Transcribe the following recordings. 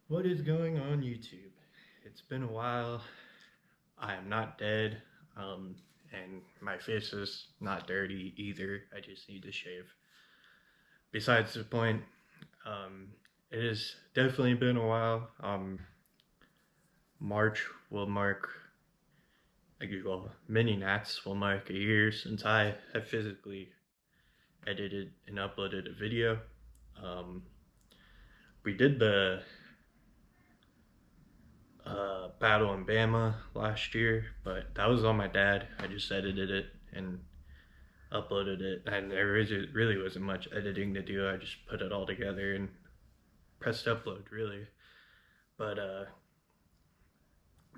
What is going on YouTube? It's been a while. I am not dead. And my face is not dirty either. I just need to shave. Besides the point, um, it has definitely been a while. March will mark, well, mini Nats will mark a year since I have physically edited and uploaded a video. Um, we did the Battle in Bama last year, but that was on my dad. I just edited it and uploaded it, and there really wasn't much editing to do. I just put it all together and pressed upload, really. But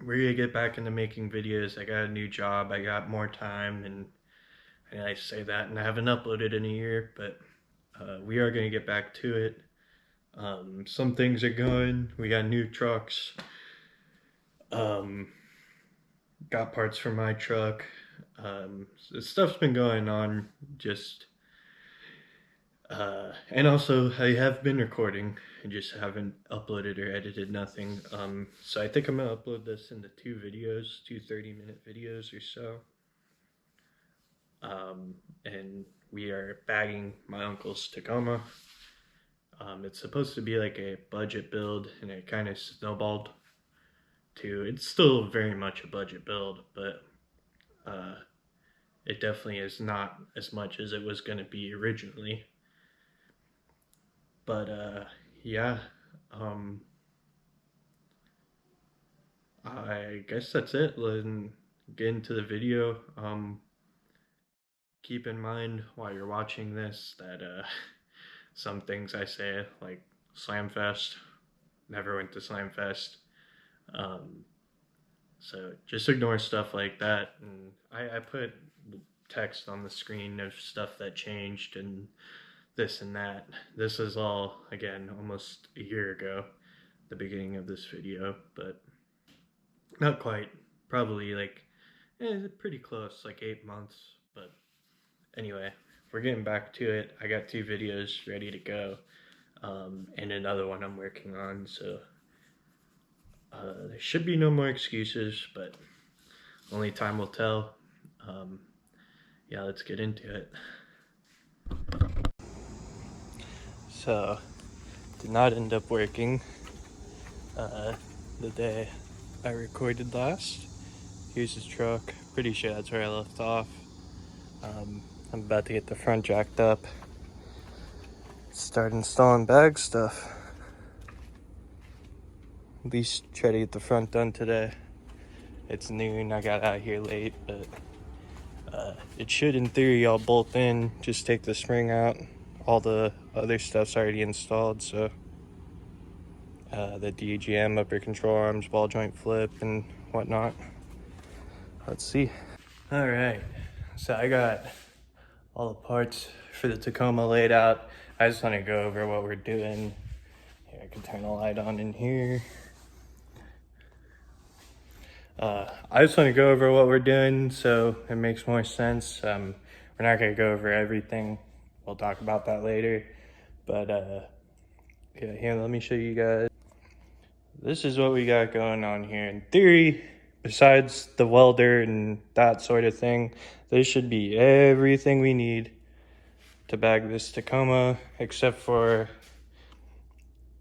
we're gonna get back into making videos. I got a new job. I got more time, and I say that, and I haven't uploaded in a year, but we are gonna get back to it. Some things are going. We got new trucks. Um, got parts for my truck. So stuff's been going on, just and also I have been recording. I just haven't uploaded or edited nothing. So I think I'm gonna upload this into two videos, two 30-minute videos or so. And we are bagging my uncle's Tacoma. It's supposed to be like a budget build, and it kind of snowballed to. It's still very much a budget build, but it definitely is not as much as it was going to be originally. But yeah, um, I guess that's it. Let's get into the video. Keep in mind while you're watching this that some things I say, like Slamfest, never went to Slamfest. Um, so just ignore stuff like that. And I put text on the screen of stuff that changed and this and that. This is all, again, almost a year ago, the beginning of this video, but not quite. Probably like, pretty close, like 8 months. But anyway, we're getting back to it. I got two videos ready to go, and another one I'm working on, so there should be no more excuses, but only time will tell. Yeah, let's get into it. So, did not end up working the day I recorded last. Here's his truck. Pretty sure that's where I left off. I'm about to get the front jacked up. Start installing bag stuff. At least try to get the front done today. It's noon. I got out here late, but it should, in theory, all bolt in. Just take the spring out. All the other stuff's already installed, so the DGM, upper control arms, ball joint flip, and whatnot. Let's see. All right, so I got all the parts for the Tacoma laid out. I just want to go over what we're doing. Here, I can turn the light on in here. I just want to go over what we're doing so it makes more sense. We're not going to go over everything. We'll talk about that later. But yeah, here, let me show you guys. This is what we got going on here. In theory, besides the welder and that sort of thing, this should be everything we need to bag this Tacoma, except for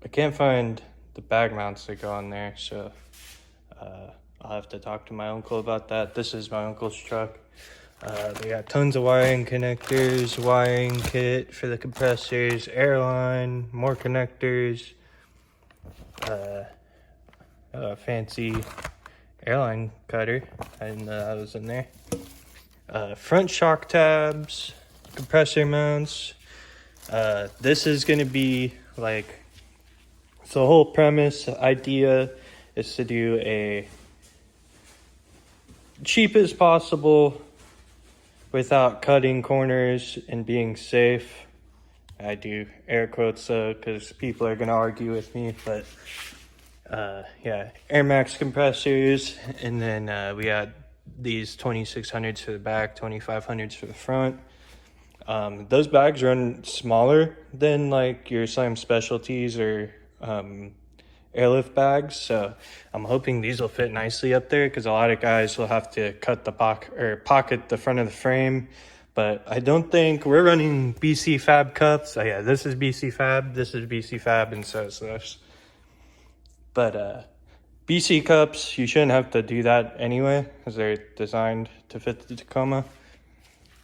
I can't find the bag mounts that go on there, so I'll have to talk to my uncle about that. This is my uncle's truck. They got tons of wiring connectors, wiring kit for the compressors, airline, more connectors, fancy airline cutter. I didn't know that was in there. Front shock tabs, compressor mounts. This is going to be like, so the whole premise, idea is to do a cheap as possible without cutting corners and being safe. I do air quotes though, because people are going to argue with me, but yeah, Air Max compressors, and then we got these 2600s for the back, 2500s for the front. Those bags run smaller than like your Slam Specialties or airlift bags. So I'm hoping these will fit nicely up there, because a lot of guys will have to cut the pocket the front of the frame. But I don't think we're running BC Fab cups. Oh yeah, this is BC Fab, this is BC Fab, and so is this. But BC cups, you shouldn't have to do that anyway, because they're designed to fit the Tacoma.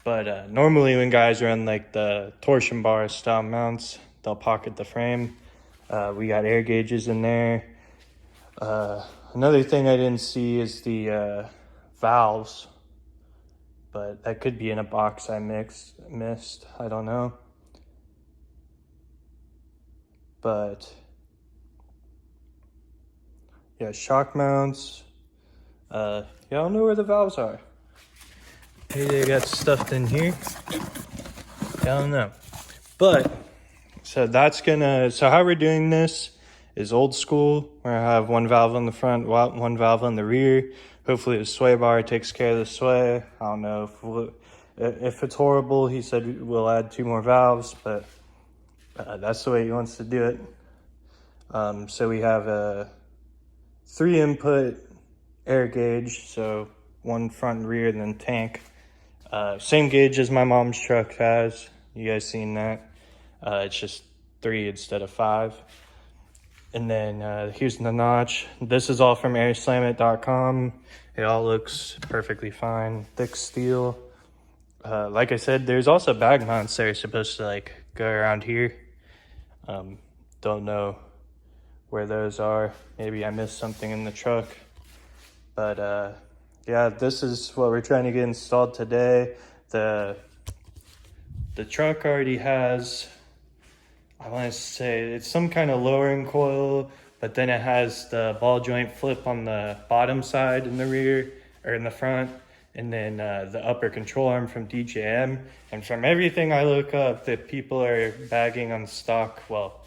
But normally when guys run like the torsion bar style mounts, they'll pocket the frame. We got air gauges in there. Another thing I didn't see is the valves, but that could be in a box I missed. I don't know. But yeah, shock mounts. Yeah, I don't know where the valves are. Maybe they got stuffed in here. I don't know. But so so how we're doing this is old school, where I have one valve on the front, one valve on the rear. Hopefully the sway bar takes care of the sway. I don't know if it's horrible. He said we'll add 2 more valves, but that's the way he wants to do it. So we have a 3 input air gauge, so 1 front and rear, and then tank. Same gauge as my mom's truck has. You guys seen that? It's just 3 instead of 5. And then here's the notch. This is all from airslamit.com. It all looks perfectly fine. Thick steel. Like I said, there's also bag mounts that are supposed to like go around here. Don't know where those are. Maybe I missed something in the truck. But yeah, this is what we're trying to get installed today. The truck already has, I want to say it's some kind of lowering coil, but then it has the ball joint flip on the bottom side in the rear, or in the front, and then the upper control arm from DJM. And from everything I look up, that people are bagging on stock, well,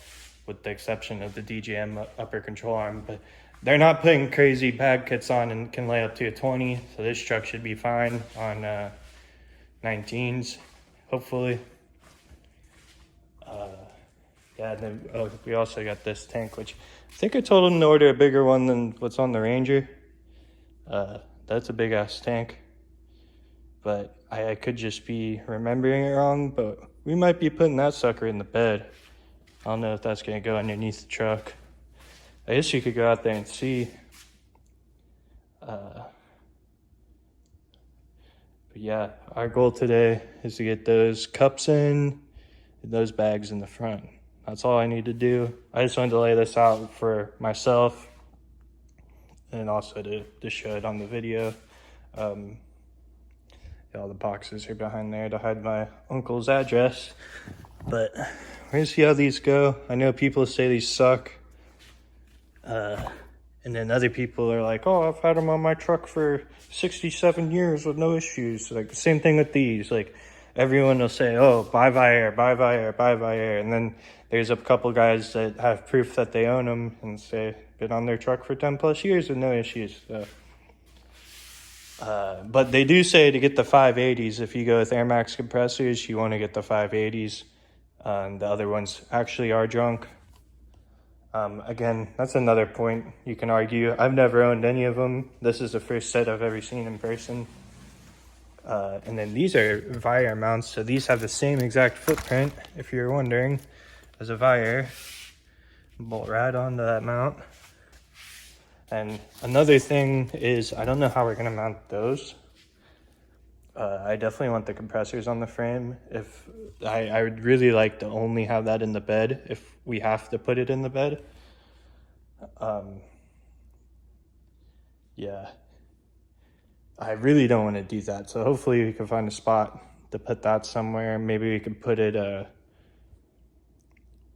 with the exception of the DJM upper control arm, but they're not putting crazy bag kits on and can lay up to a 20. So this truck should be fine on 19s, hopefully. Yeah, and then we also got this tank, which I think I told him to order a bigger one than what's on the Ranger. That's a big ass tank, but I could just be remembering it wrong, but we might be putting that sucker in the bed. I don't know if that's gonna go underneath the truck. I guess you could go out there and see. But yeah, our goal today is to get those cups in and those bags in the front. That's all I need to do. I just wanted to lay this out for myself and also to show it on the video. Yeah, all the boxes are behind there to hide my uncle's address. But we're gonna see how these go. I know people say these suck. And then other people are like, oh, I've had them on my truck for 67 years with no issues. Like the same thing with these. Like everyone will say, oh, buy Viair, buy Viair, buy Viair. And then there's a couple guys that have proof that they own them and say, been on their truck for 10 plus years with no issues. So, but they do say to get the 580s. If you go with Air Max compressors, you want to get the 580s. And the other ones actually are junk. Again, that's another point you can argue. I've never owned any of them. This is the first set I've ever seen in person. And then these are Viair mounts, so these have the same exact footprint, if you're wondering, as a Viair. Bolt right onto that mount. And another thing is, I don't know how we're gonna mount those. I definitely want the compressors on the frame. If I would really like to only have that in the bed if we have to put it in the bed. Yeah, I really don't want to do that. So hopefully we can find a spot to put that somewhere. Maybe we could put it,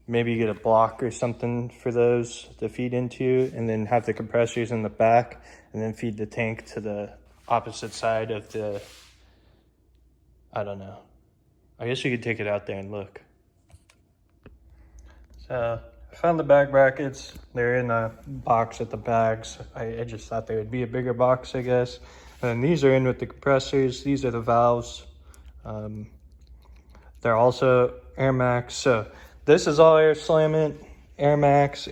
maybe get a block or something for those to feed into, and then have the compressors in the back, and then feed the tank to the opposite side of the, I don't know. I guess you could take it out there and look. So I found the bag brackets. They're in a box at the bags. I just thought they would be a bigger box, I guess. And these are in with the compressors. These are the valves. They're also Air Max. So this is all Air Slamit, Air Max,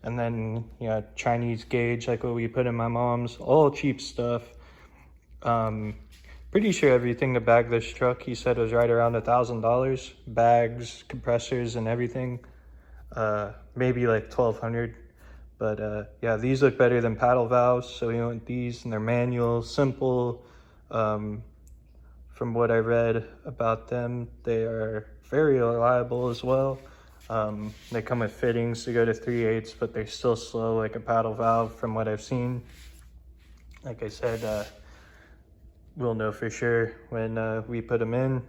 And then, you know, Chinese gauge, like what we put in my mom's, all cheap stuff. Pretty sure everything to bag this truck, he said, was right around $1,000. Bags, compressors, and everything. Maybe like 1,200. But yeah, these look better than paddle valves, so we went these, and they're manual, simple. From what I read about them, they are very reliable as well. They come with fittings to go to 3/8, but they're still slow like a paddle valve from what I've seen. Like I said, we'll know for sure when we put them in.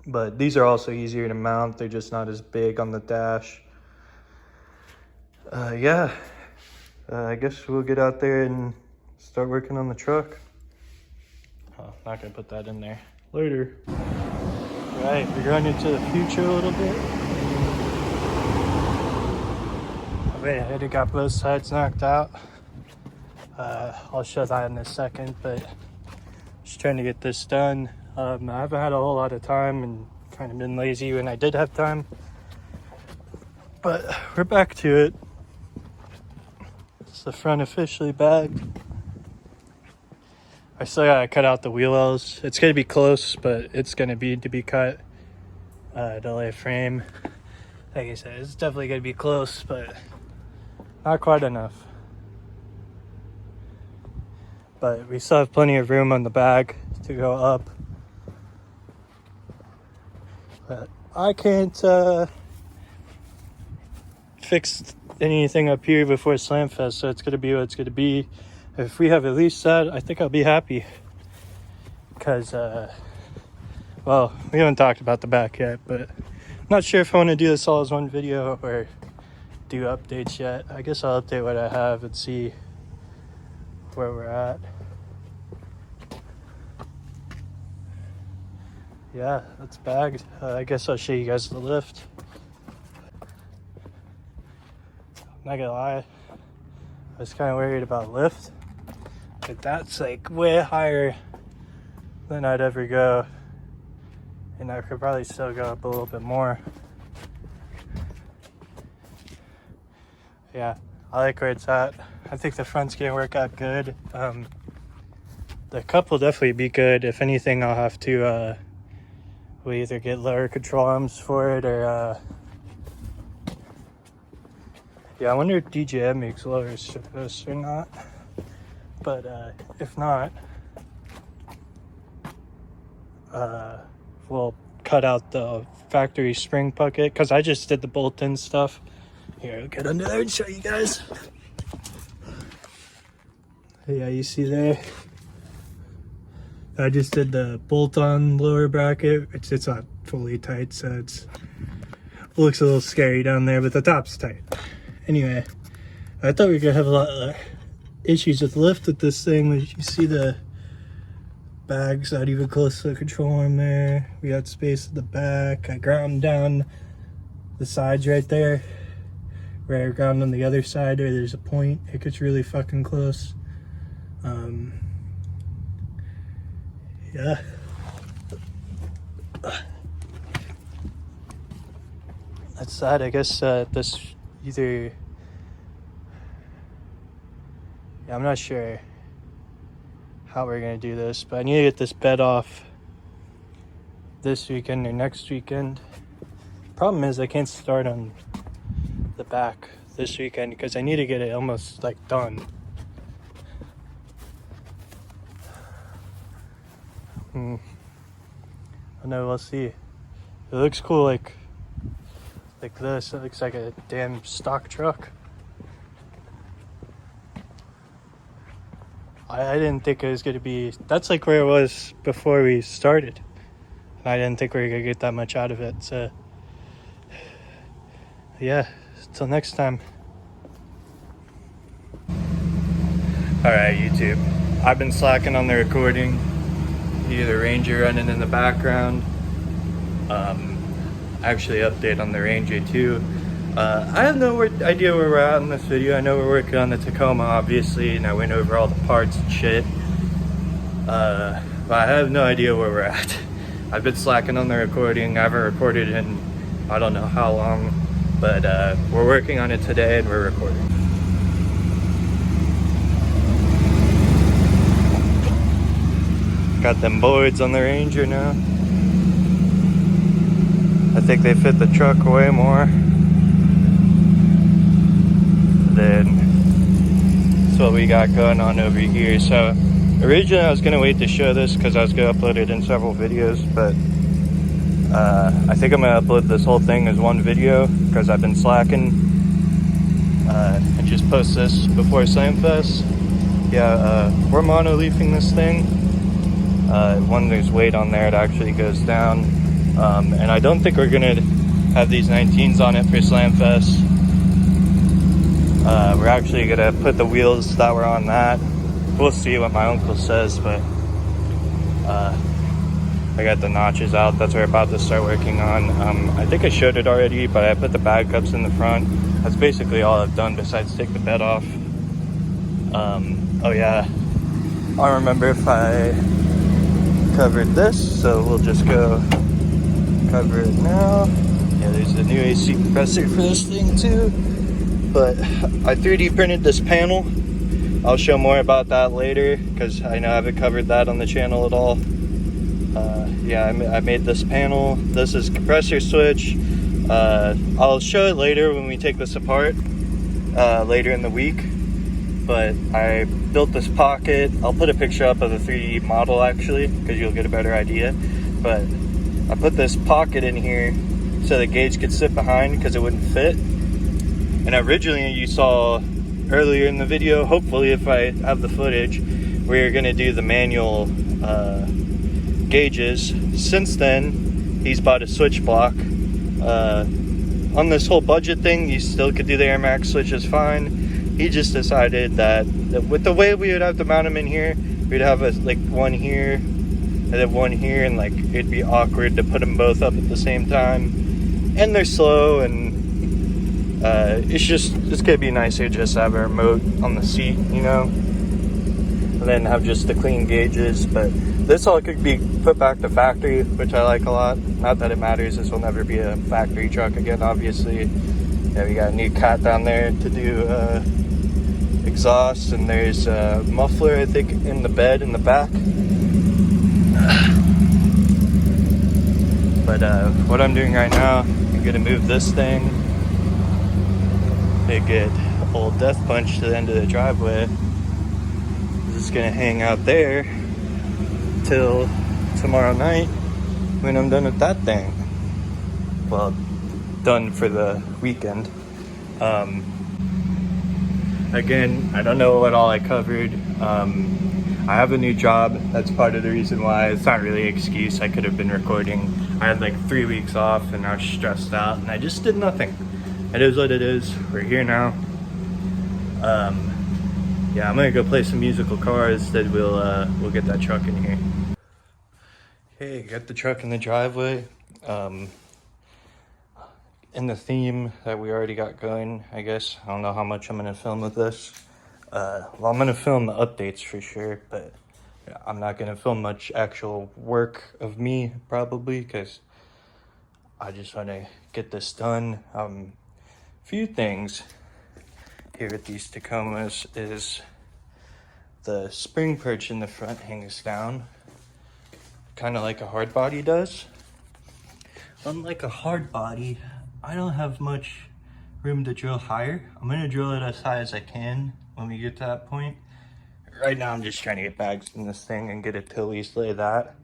But these are also easier to mount. They're just not as big on the dash. Yeah, I guess we'll get out there and start working on the truck. Oh, not gonna put that in there. Later. Right, we're going into the future a little bit. Wait, I already got both sides knocked out. I'll show that in a second, but just trying to get this done. I haven't had a whole lot of time and kind of been lazy when I did have time. But we're back to it. It's the front officially bagged. I still gotta cut out the wheel wells. It's gonna be close, but it's gonna be to be cut to lay a frame. Like I said, it's definitely gonna be close, but not quite enough. But we still have plenty of room on the back to go up. But I can't fix anything up here before Slamfest, so it's gonna be what it's gonna be. If we have at least that, I think I'll be happy. Because, well, we haven't talked about the back yet, but I'm not sure if I want to do this all as one video or do updates yet. I guess I'll update what I have and see where we're at. Yeah, that's bagged. I guess I'll show you guys the lift. I'm not gonna lie, I was kind of worried about lift. But that's like way higher than I'd ever go. And I could probably still go up a little bit more. Yeah, I like where it's at. I think the front's gonna work out good. The cup will definitely be good. If anything, I'll have to we either get lower control arms for it or yeah, I wonder if DJM makes lower strips or not. But if not, we'll cut out the factory spring bucket because I just did the bolt-in stuff. Here, I'll get under there and show you guys. Yeah, you see there? I just did the bolt-on lower bracket. It's not fully tight, so it looks a little scary down there, but the top's tight. Anyway, I thought we were gonna have a lot of issues with lift with this thing. You see the bags not even close to the control arm there. We got space at the back. I ground down the sides right there. Where I ground on the other side, or there's a point. It gets really fucking close. Yeah. That's that. I guess this either. Yeah, I'm not sure how we're gonna do this, but I need to get this bed off this weekend or next weekend. Problem is I can't start on the back this weekend because I need to get it almost like done. I know, we'll see. It looks cool like this. It looks like a damn stock truck. I didn't think it was going to be... That's like where it was before we started. And I didn't think we were going to get that much out of it. So, yeah, till next time. Alright, YouTube. I've been slacking on the recording. The Ranger running in the background. Actually, update on the Ranger too. I have no idea where we're at in this video. I know we're working on the Tacoma, obviously, and I went over all the parts and shit. But I have no idea where we're at. I've been slacking on the recording. I haven't recorded in I don't know how long. But we're working on it today and we're recording. Got them boards on the Ranger now. I think they fit the truck way more than what we got going on over here. So originally I was gonna wait to show this because I was gonna upload it in several videos, but I think I'm gonna upload this whole thing as one video because I've been slacking, and just post this before Slamfest. Yeah, we're mono-leafing this thing. When there's weight on there, it actually goes down, and I don't think we're gonna have these 19s on it for Slamfest. We're actually gonna put the wheels that were on that. We'll see what my uncle says, but I got the notches out. That's what we're about to start working on. I think I showed it already, but I put the bag cups in the front. That's basically all I've done besides take the bed off. Oh yeah, I don't remember if I covered this, so we'll just go cover it now. Yeah, there's a new AC compressor for this thing too. But I 3D printed this panel. I'll show more about that later because I know I haven't covered that on the channel at all. Yeah, I made this panel. This is compressor switch. I'll show it later when we take this apart, later in the week. But I built this pocket. I'll put a picture up of the 3D model actually because you'll get a better idea. But I put this pocket in here so the gauge could sit behind because it wouldn't fit. And originally you saw earlier in the video, hopefully if I have the footage, we're gonna do the manual gauges. Since then, he's bought a switch block. On this whole budget thing, you still could do the Air Max switches fine. He just decided that with the way we would have to mount them in here, we'd have like one here and then one here, and like it'd be awkward to put them both up at the same time. And they're slow, and it's gonna be nicer just to have a remote on the seat, you know, and then have just the clean gauges. But this all could be put back to factory, which I like a lot. Not that it matters, this will never be a factory truck again, obviously. Yeah, we got a new cat down there to do exhaust, and there's a muffler, I think, in the bed in the back. But what I'm doing right now, I'm gonna move this thing. They get old Death Punch to the end of the driveway. I'm just gonna hang out there till tomorrow night when I'm done with that thing. Well, done for the weekend. Again, I don't know what all I covered. I have a new job. That's part of the reason why. It's not really an excuse. I could have been recording. I had like 3 weeks off and I was stressed out and I just did nothing. It is what it is. We're here now. Yeah, I'm gonna go play some musical cars. Then we'll get that truck in here. Okay, got the truck in the driveway. In the theme that we already got going, I guess. I don't know how much I'm gonna film with this. Well, I'm gonna film the updates for sure, but I'm not gonna film much actual work of me probably because I just want to get this done. Few things here with these Tacomas is the spring perch in the front hangs down, kind of like a hard body does. Unlike a hard body, I don't have much room to drill higher. I'm gonna drill it as high as I can when we get to that point. Right now I'm just trying to get bags in this thing and get it to at least lay that.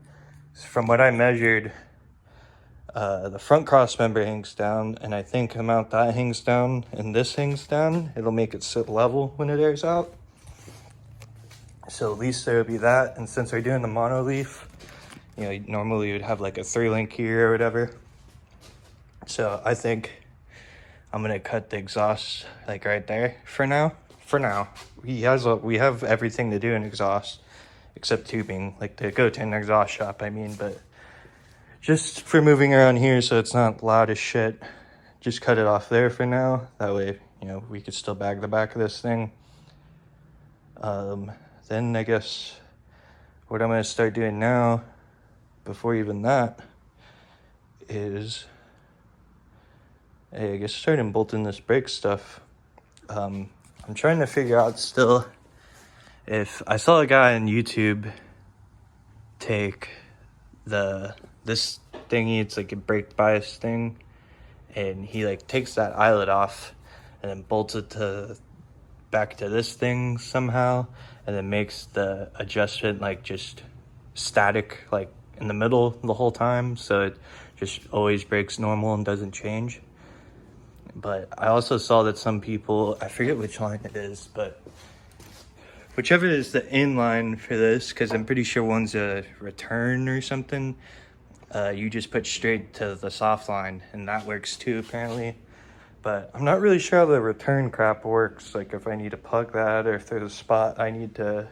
From what I measured, the front cross member hangs down, and I think the amount that hangs down and this hangs down, it'll make it sit level when it airs out. So at least there'll be that. And since we're doing the mono leaf, you know, normally you'd have like a 3-link here or whatever. So I think I'm gonna cut the exhaust like right there for now. We have everything to do in exhaust except tubing, like to go to an exhaust shop, I mean, but just for moving around here so it's not loud as shit, just cut it off there for now. That way, you know, we could still bag the back of this thing. Then I guess what I'm gonna start doing now, before even that, is Hey, I guess starting bolting this brake stuff. I'm trying to figure out still if I saw a guy on YouTube take this thingy, it's like a brake bias thing, and he like takes that eyelet off and then bolts it back to this thing somehow, and then makes the adjustment like just static, like in the middle the whole time, so it just always brakes normal and doesn't change. But I also saw that some people, I forget which line it is, but whichever is the inline for this, because I'm pretty sure one's a return or something, you just put straight to the soft line, and that works too apparently. But I'm not really sure how the return crap works, like if I need to plug that or if there's a spot I need to,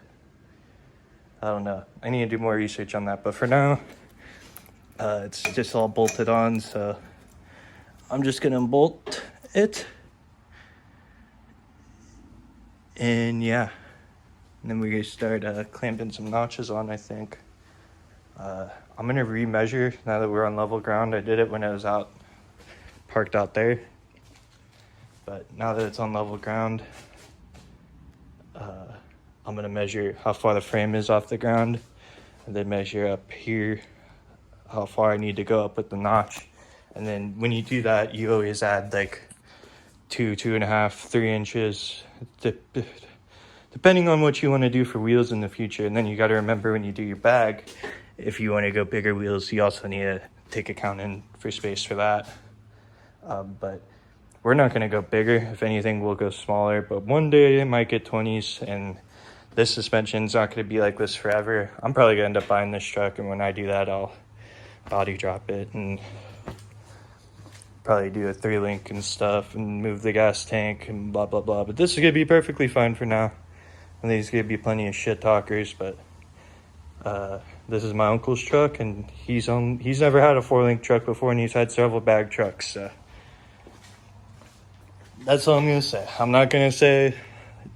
I don't know. I need to do more research on that, but for now, it's just all bolted on, so I'm just gonna bolt it. And yeah, and then we're gonna start clamping some notches on, I think. I'm gonna remeasure now that we're on level ground. I did it when I was parked out there. But now that it's on level ground, I'm gonna measure how far the frame is off the ground, and then measure up here how far I need to go up with the notch. And then when you do that, you always add like 2.5, 3 inches, depending on what you want to do for wheels in the future. And then you got to remember when you do your bag, if you want to go bigger wheels, you also need to take account in for space for that. But we're not going to go bigger. If anything, we'll go smaller. But one day it might get 20s, and this suspension's not going to be like this forever. I'm probably going to end up buying this truck, and when I do that, I'll body drop it and probably do a 3-link and stuff and move the gas tank and blah, blah, blah. But this is going to be perfectly fine for now. And there's going to be plenty of shit talkers, but this is my uncle's truck, and he's never had a 4-link truck before, and he's had several bag trucks, so that's all I'm going to say. I'm not going to say,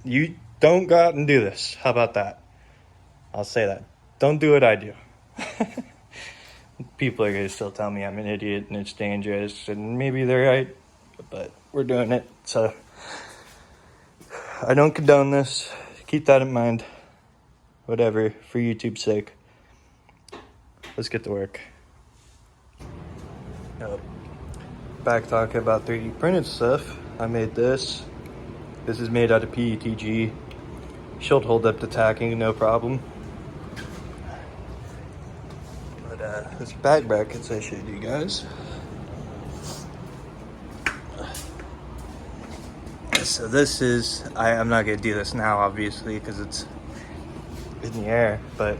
you don't go out and do this. How about that? I'll say that. Don't do what I do. People are going to still tell me I'm an idiot and it's dangerous, and maybe they're right, but we're doing it, so I don't condone this. Keep that in mind. Whatever, for YouTube's sake. Let's get to work. Back talking about 3D printed stuff. I made this. This is made out of PETG. Should hold up to tacking, no problem. But this bag brackets I showed you guys. So this is, I'm not gonna do this now, obviously, because it's in the air, but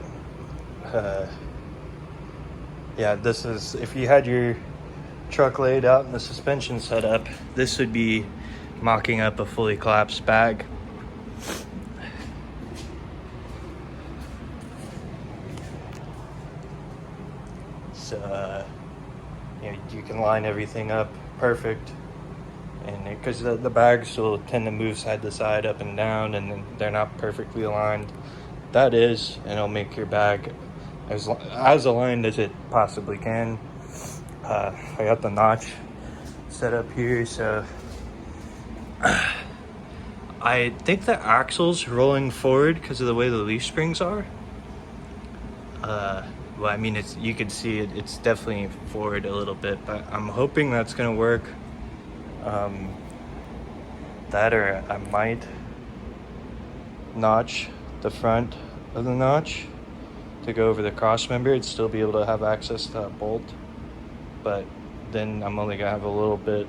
yeah, this is, if you had your truck laid out and the suspension set up, this would be mocking up a fully collapsed bag. So you can line everything up perfect, and because the bags will tend to move side to side, up and down, and then they're not perfectly aligned. That is, and it'll make your bag as aligned as it possibly can. I got the notch set up here, so I think the axle's rolling forward because of the way the leaf springs are. Well, I mean, you can see it's definitely forward a little bit, but I'm hoping that's gonna work. That, or I might notch the front of the notch to go over the cross member and still be able to have access to that bolt, but then I'm only gonna have a little bit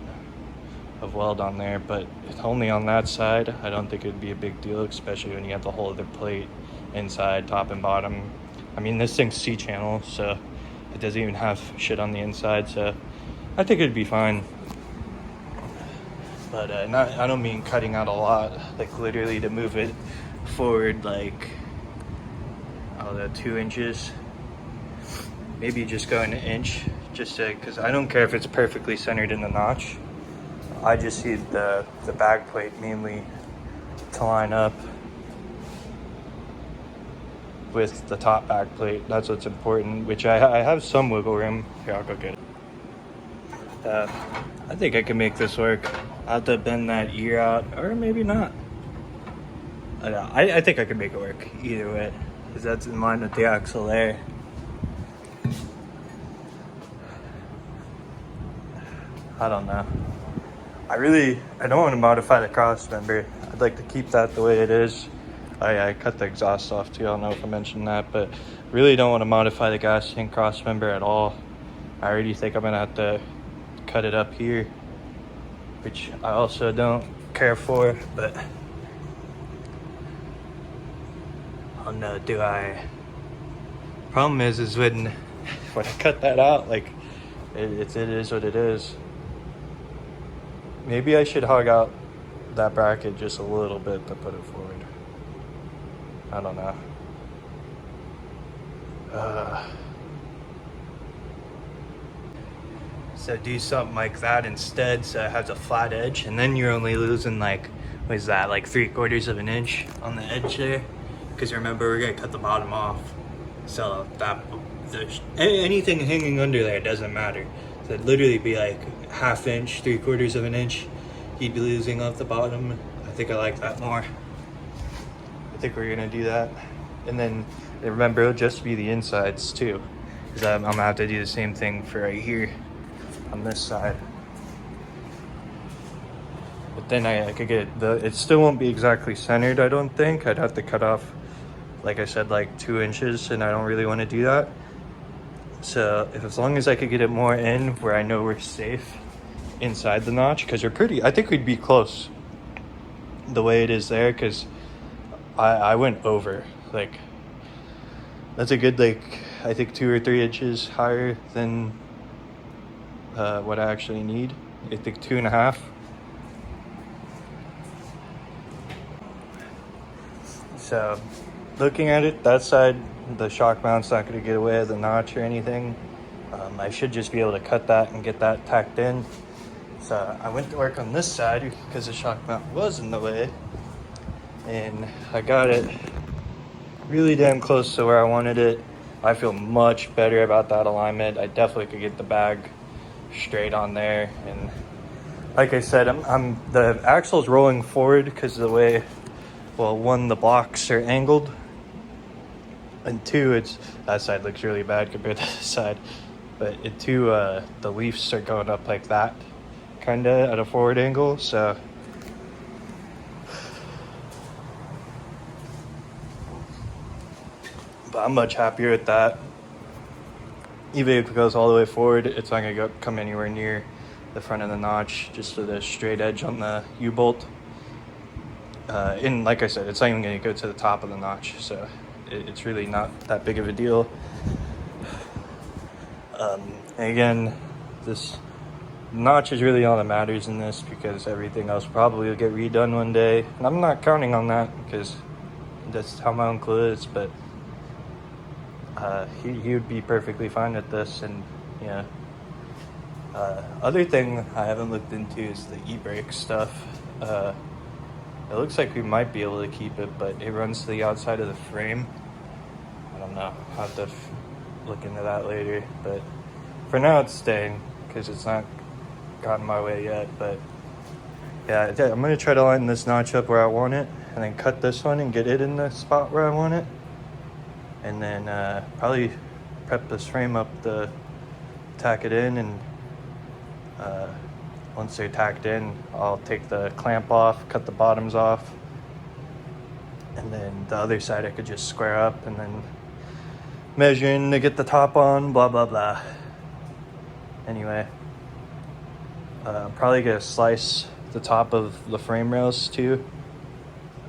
of weld on there, but only on that side. I don't think it'd be a big deal, especially when you have the whole other plate inside, top and bottom. I mean, this thing's C-channel, so it doesn't even have shit on the inside, so I think it'd be fine. But I don't mean cutting out a lot, like literally to move it forward like, I don't know, 2 inches. Maybe just go an inch, just because I don't care if it's perfectly centered in the notch. I just need the back plate mainly to line up with the top back plate. That's what's important, which I have some wiggle room. Here, I'll go get it. I think I can make this work. I'll have to bend that ear out, or maybe not. I think I can make it work either way, because that's in line with the axle there. I don't know. I don't want to modify the cross member. I'd like to keep that the way it is. I cut the exhaust off too. I don't know if I mentioned that, but really don't want to modify the gas tank cross member at all. I already think I'm gonna have to cut it up here, which I also don't care for, but oh no, do I? Problem is when I cut that out, like it is what it is. Maybe I should hug out that bracket just a little bit to put it forward. I don't know. So do something like that instead, so it has a flat edge, and then you're only losing like, what is that, like 3/4 of an inch on the edge there? Because remember, we're gonna cut the bottom off, so that anything hanging under there doesn't matter. So it'd literally be like 1/2 inch, 3/4 of an inch you'd be losing off the bottom. I think I like that more. I think we're gonna do that. And then remember, it'll just be the insides too, because I'm gonna have to do the same thing for right here on this side. But then I could get it still won't be exactly centered, I don't think. I'd have to cut off, like I said, like 2 inches, and I don't really want to do that. So as long as I could get it more in where I know we're safe inside the notch, because I think we'd be close the way it is there, because I went over, like that's a good, like I think 2 or 3 inches higher than what I actually need. I think 2.5. So looking at it, that side, the shock mount's not going to get away with the notch or anything. I should just be able to cut that and get that tacked in. So I went to work on this side because the shock mount was in the way, and I got it really damn close to where I wanted it. I feel much better about that alignment. I definitely could get the bag straight on there, and like I said, the axle's rolling forward because of the way, well, one, the blocks are angled, and two, that side looks really bad compared to this side, but two, the leaves are going up like that, kind of at a forward angle. So but I'm much happier with that. Even if it goes all the way forward, it's not gonna come anywhere near the front of the notch, just with a straight edge on the U-bolt. And like I said, it's not even gonna go to the top of the notch, so it's really not that big of a deal. And again, this notch is really all that matters in this, because everything else probably will get redone one day. And I'm not counting on that, because that's how my uncle is, but he would be perfectly fine with this. And yeah, other thing I haven't looked into is the e-brake stuff. It looks like we might be able to keep it, but it runs to the outside of the frame. I don't know, I'll have to look into that later, but for now it's staying because it's not gotten my way yet. But yeah, I'm gonna try to line this notch up where I want it, and then cut this one and get it in the spot where I want it, and then probably prep this frame up to tack it in. And once they're tacked in, I'll take the clamp off, cut the bottoms off, and then the other side I could just square up and then measure in to get the top on, blah blah blah. Anyway, I'm probably gonna slice the top of the frame rails too,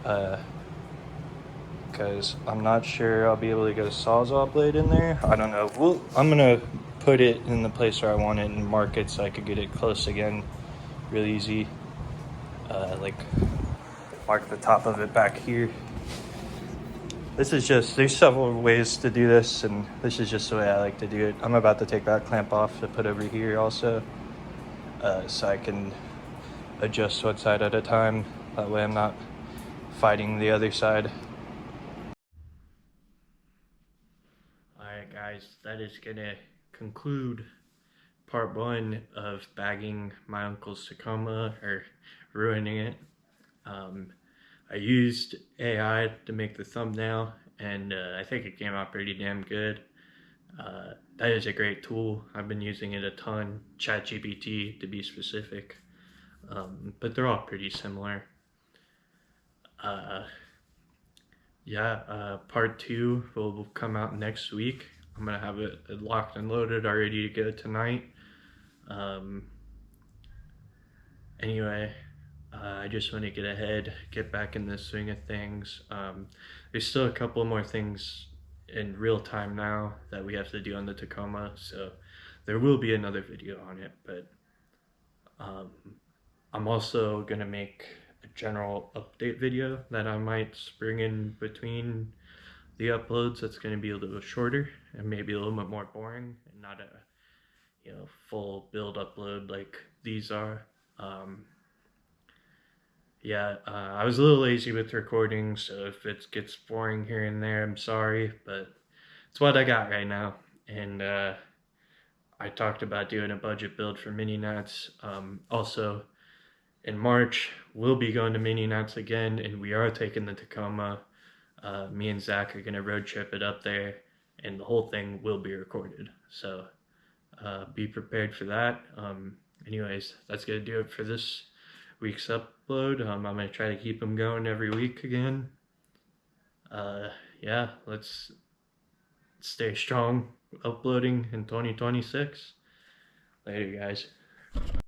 because I'm not sure I'll be able to get a Sawzall blade in there. I don't know. I'm gonna put it in the place where I want it and mark it so I could get it close again real easy. Like mark the top of it back here. This is just, there's several ways to do this, and this is just the way I like to do it. I'm about to take that clamp off to put over here also, so I can adjust one side at a time. That way I'm not fighting the other side. Alright guys, that is gonna conclude part one of bagging my uncle's Tacoma, or ruining it. I used AI to make the thumbnail, and I think it came out pretty damn good. That is a great tool. I've been using it a ton, ChatGPT to be specific, but they're all pretty similar. Part two will come out next week. I'm gonna have it locked and loaded, all ready to go tonight. Anyway, I just want to get ahead, get back in the swing of things. There's still a couple more things in real time now that we have to do on the Tacoma, so there will be another video on it, but I'm also gonna make a general update video that I might spring in between the uploads. That's gonna be a little shorter and maybe a little bit more boring, and not a full build upload like these are. I was a little lazy with recording, so if it gets boring here and there, I'm sorry, but it's what I got right now. And I talked about doing a budget build for Mini Nats. Also, in March, we'll be going to Mini Nats again, and we are taking the Tacoma. Me and Zach are going to road trip it up there, and the whole thing will be recorded. So be prepared for that. Anyways, that's going to do it for this week's upload. I'm going to try to keep them going every week again. Let's stay strong uploading in 2026. Later, guys.